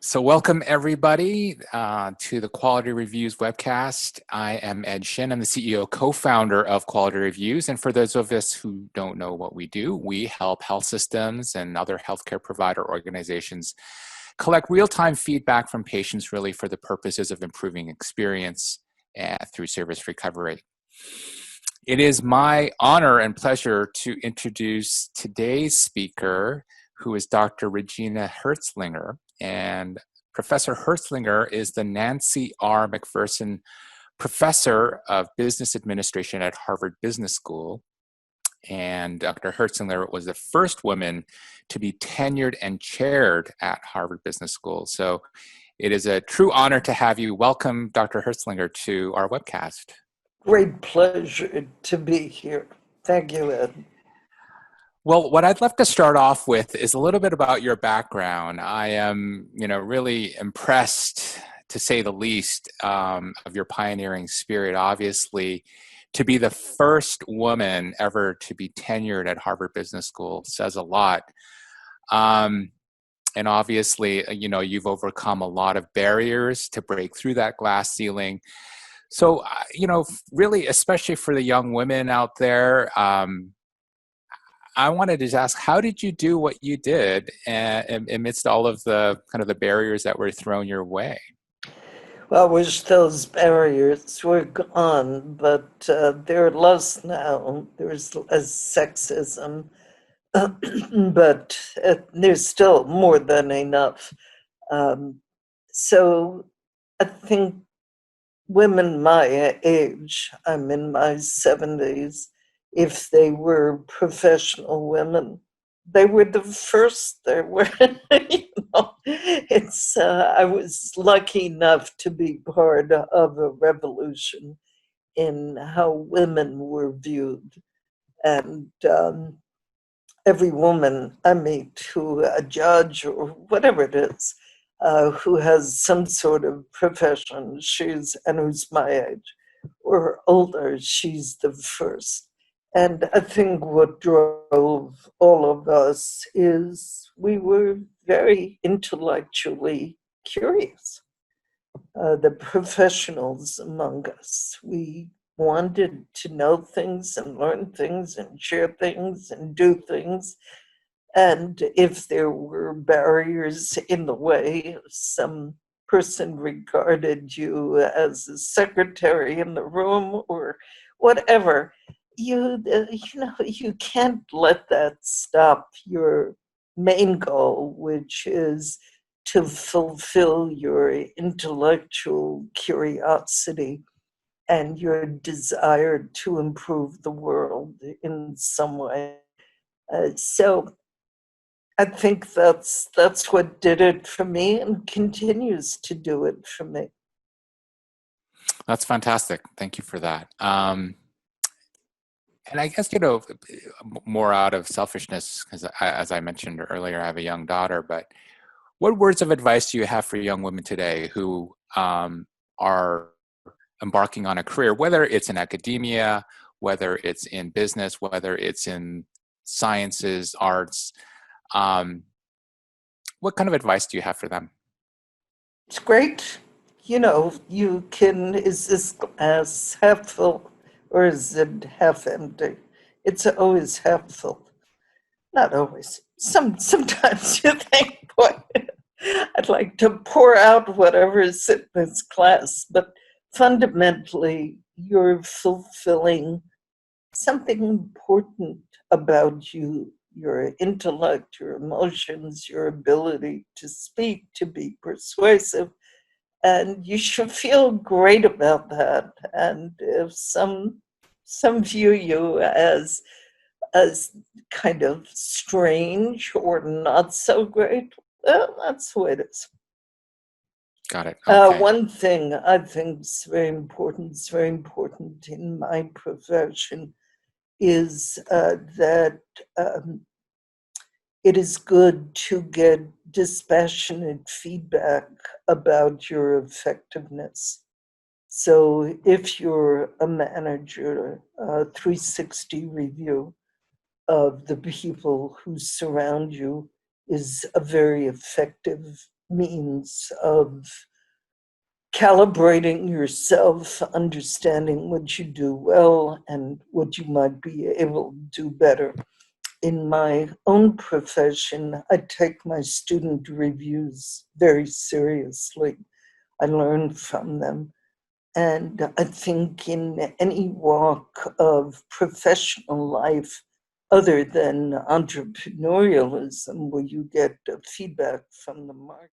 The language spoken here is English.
So welcome everybody to the Quality Reviews webcast. I am Ed Shin. I'm the CEO, co-founder of Quality Reviews. And for those of us who don't know what we do, we help health systems and other healthcare provider organizations collect real-time feedback from patients really for the purposes of improving experience through service recovery. It is my honor and pleasure to introduce today's speaker, who is Dr. Regina Herzlinger. And Professor Herzlinger is the Nancy R. McPherson Professor of Business Administration at Harvard Business School. And Dr. Herzlinger was the first woman to be tenured and chaired at Harvard Business School. So it is a true honor to have you. Welcome, Dr. Herzlinger, to our webcast. Great pleasure to be here. Thank you, Ed. Well, what I'd love to start off with is a little bit about your background. I am, really impressed, to say the least, of your pioneering spirit. Obviously, to be the first woman ever to be tenured at Harvard Business School says a lot. And obviously, you've overcome a lot of barriers to break through that glass ceiling. So, really, especially for the young women out there, I wanted to just ask, how did you do what you did amidst all of the kind of the barriers that were thrown your way? Well, I wish those barriers were gone, but they're less now. There's less sexism, but there's still more than enough. So I think women my age, I'm in my 70s, if they were professional women, they were the first. They were, I was lucky enough to be part of a revolution in how women were viewed. And every woman I meet who a judge or whatever it is, who has some sort of profession, and who's my age or older, she's the first. And I think what drove all of us is we were very intellectually curious. The professionals among us, we wanted to know things and learn things and share things and do things. And if there were barriers in the way, some person regarded you as a secretary in the room or whatever, you can't let that stop your main goal, which is to fulfill your intellectual curiosity and your desire to improve the world in some way. So I think that's what did it for me and continues to do it for me. That's fantastic. Thank you for that. And I guess, more out of selfishness, because as I mentioned earlier, I have a young daughter, but what words of advice do you have for young women today who are embarking on a career, whether it's in academia, whether it's in business, whether it's in sciences, arts? What kind of advice do you have for them? It's great. You can, is this glass half full or is it half empty? It's always half full. Not always. Sometimes you think, boy, I'd like to pour out whatever is in this glass, but fundamentally, you're fulfilling something important about you, your intellect, your emotions, your ability to speak, to be persuasive, and you should feel great about that. And if some view you as kind of strange or not so great, well, that's the way it is. Got it. Okay. One thing I think is very important in my profession is that it is good to get dispassionate feedback about your effectiveness. So if you're a manager, a 360 review of the people who surround you is a very effective means of calibrating yourself, understanding what you do well and what you might be able to do better. In my own profession, I take my student reviews very seriously. I learn from them. And I think in any walk of professional life, other than entrepreneurialism, where you get feedback from the market,